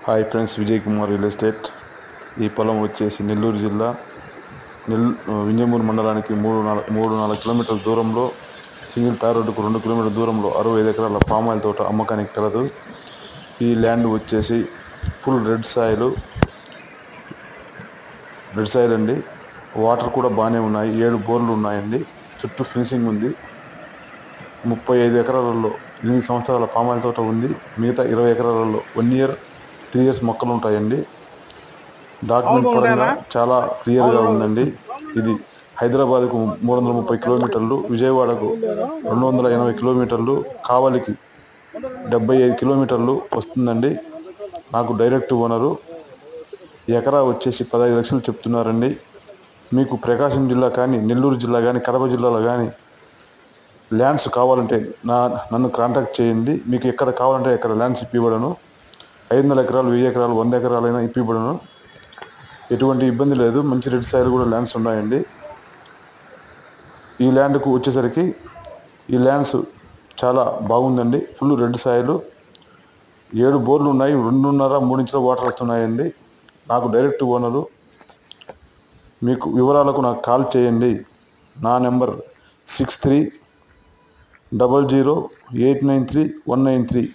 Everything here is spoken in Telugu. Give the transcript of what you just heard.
Hi friends, Vijay Kumar real estate. ఈ పొలం వచ్చేసి నెల్లూరు జిల్లా వింజమూరు మండలానికి 3-4 కిలోమీటర్ల దూరంలో, సింగిల్ తార్ రోడ్డుకు 2 కిలోమీటర్ల దూరంలో 65 ఎకరాల పామాయిల్ తోట అమ్మకానికి కలదు. ఈ ల్యాండ్ వచ్చేసి ఫుల్ రెడ్ సాయిల్ అండి. వాటర్ కూడా బాగానే ఉన్నాయి. 7 బోర్లు ఉన్నాయండి. చుట్టూ ఫినిషింగ్ ఉంది. 35 ఎకరాలలో 8 సంవత్సరాల పామాయిల్ తోట ఉంది. మిగతా 20 ఎకరాలలో 1 ఇయర్ 3 ఇయర్స్ మొక్కలు ఉంటాయండి. డాక్యుమెంట్ పరంగా చాలా క్లియర్గా ఉందండి. ఇది హైదరాబాద్కు 330 కిలోమీటర్లు, విజయవాడకు 280 కిలోమీటర్లు, కావలికి 75 కిలోమీటర్లు వస్తుందండి. నాకు డైరెక్ట్ ఓనరు. ఎకరా వచ్చేసి 15 లక్షలు చెప్తున్నారండి. మీకు ప్రకాశం జిల్లా కానీ, నెల్లూరు జిల్లా కానీ, కడప జిల్లాలో కానీ ల్యాండ్స్ కావాలంటే నన్ను కాంటాక్ట్ చేయండి. మీకు ఎక్కడ కావాలంటే ఎక్కడ ల్యాండ్స్ ఇప్పివ్వడను. 500 ఎకరాలు, 1000 ఎకరాలు, 100 ఎకరాలైనా ఇప్పివ్వడను. ఎటువంటి ఇబ్బంది లేదు. మంచి రెడ్ సాయిల్ కూడా ల్యాండ్స్ ఉన్నాయండి. ఈ ల్యాండ్కు వచ్చేసరికి ఈ ల్యాండ్స్ చాలా బాగుందండి. ఫుల్ రెడ్ సాయిల్, 7 బోర్లు ఉన్నాయి. 2.5-3 ఇంచుల వాటర్ వస్తున్నాయండి. నాకు డైరెక్ట్ ఓనరు. మీకు వివరాలకు నాకు కాల్ చేయండి. నా నెంబర్ 6300893193.